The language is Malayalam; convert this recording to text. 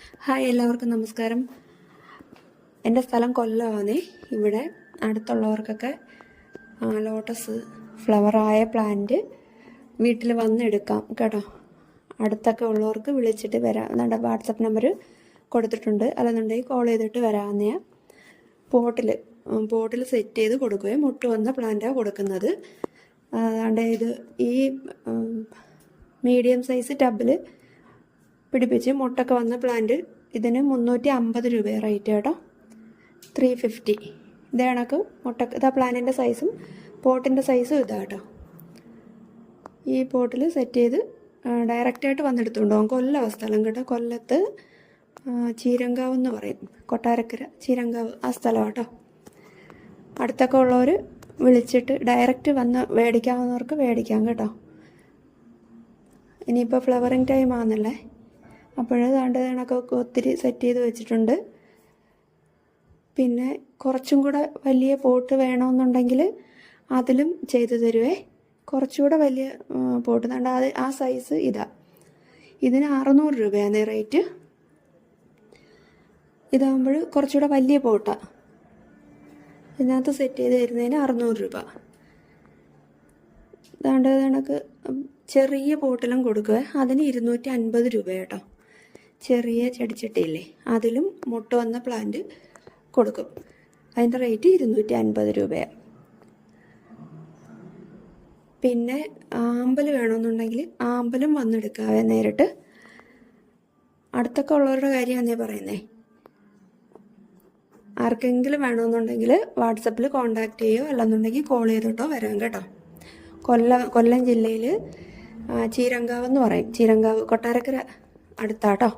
ഹായ്, എല്ലാവർക്കും നമസ്കാരം. എൻ്റെ സ്ഥലം കൊല്ലമാണേ. ഇവിടെ അടുത്തുള്ളവർക്കൊക്കെ ലോട്ടസ് ഫ്ലവറായ പ്ലാന്റ് വീട്ടിൽ വന്നെടുക്കാം കേട്ടോ. അടുത്തൊക്കെ ഉള്ളവർക്ക് വിളിച്ചിട്ട് വരാം. നമ്മുടെ വാട്സപ്പ് നമ്പർ കൊടുത്തിട്ടുണ്ട്. അല്ലെന്നുണ്ടെങ്കിൽ കോൾ ചെയ്തിട്ട് വരാവുന്ന പോട്ടിൽ സെറ്റ് ചെയ്ത് കൊടുക്കുകയും മുട്ട് വന്ന പ്ലാന്റാണ് കൊടുക്കുന്നത്. അതുകൊണ്ട് ഇത് ഈ മീഡിയം സൈസ് ടബിൽ പിടിപ്പിച്ച് മുട്ടൊക്കെ വന്ന പ്ലാന്റ് ഇതിന് 350 രൂപയാണ് റേറ്റ് കേട്ടോ. 350. ഇത് കണക്ക് ഇതാ പ്ലാന്റിൻ്റെ സൈസും പോട്ടിൻ്റെ സൈസും ഇതാ കേട്ടോ. ഈ പോട്ടിൽ സെറ്റ് ചെയ്ത് ഡയറക്റ്റായിട്ട് വന്നെടുത്തുകൊണ്ടുപോകും. കൊല്ലം സ്ഥലം കേട്ടോ. കൊല്ലത്ത് ചീരങ്കാവ് എന്ന് പറയും. കൊട്ടാരക്കര ചീരങ്കാവ് ആ സ്ഥലം കേട്ടോ. അടുത്തൊക്കെ ഉള്ളവർ വിളിച്ചിട്ട് ഡയറക്റ്റ് വന്ന് മേടിക്കാവുന്നവർക്ക് മേടിക്കാം കേട്ടോ. ഇനിയിപ്പോൾ ഫ്ലവറിങ് ടൈം ആണെന്നല്ലേ, അപ്പോഴതാണ്ട് കണക്കൊക്കെ ഒത്തിരി സെറ്റ് ചെയ്ത് വെച്ചിട്ടുണ്ട്. പിന്നെ കുറച്ചും കൂടെ വലിയ പോട്ട് വേണമെന്നുണ്ടെങ്കിൽ അതിലും ചെയ്തു തരുവേ. കുറച്ചുകൂടെ വലിയ പോട്ട് വേണ്ട, അത് ആ സൈസ് ഇതാ. ഇതിന് 600 രൂപയാണ് റേറ്റ്. ഇതാകുമ്പോൾ കുറച്ചുകൂടെ വലിയ പോട്ടാണ്. ഇതിനകത്ത് സെറ്റ് ചെയ്ത് തരുന്നതിന് 600 രൂപ. അതാണ്ട് കണക്ക് ചെറിയ പോട്ടിലും കൊടുക്കുക. അതിന് 250 രൂപ കേട്ടോ. ചെറിയ ചെടിച്ചട്ടിയില്ലേ, അതിലും മുട്ട വന്ന പ്ലാന്റ് കൊടുക്കും. അതിൻ്റെ റേറ്റ് 250 രൂപയാണ്. പിന്നെ ആമ്പൽ വേണമെന്നുണ്ടെങ്കിൽ ആമ്പലും വന്നെടുക്കാവേ നേരിട്ട്. അടുത്തൊക്കെ ഉള്ളവരുടെ കാര്യമാണ് ഞാൻ പറയുന്നത്. ആർക്കെങ്കിലും വേണമെന്നുണ്ടെങ്കിൽ വാട്സപ്പിൽ കോൺടാക്റ്റ് ചെയ്യുമോ അല്ലെന്നുണ്ടെങ്കിൽ കോൾ ചെയ്തിട്ടോ വരാം കേട്ടോ. കൊല്ലം ജില്ലയിൽ ചീരങ്കാവ് എന്ന് പറയും. ചീരങ്കാവ് കൊട്ടാരക്കര അടുത്താട്ടോ.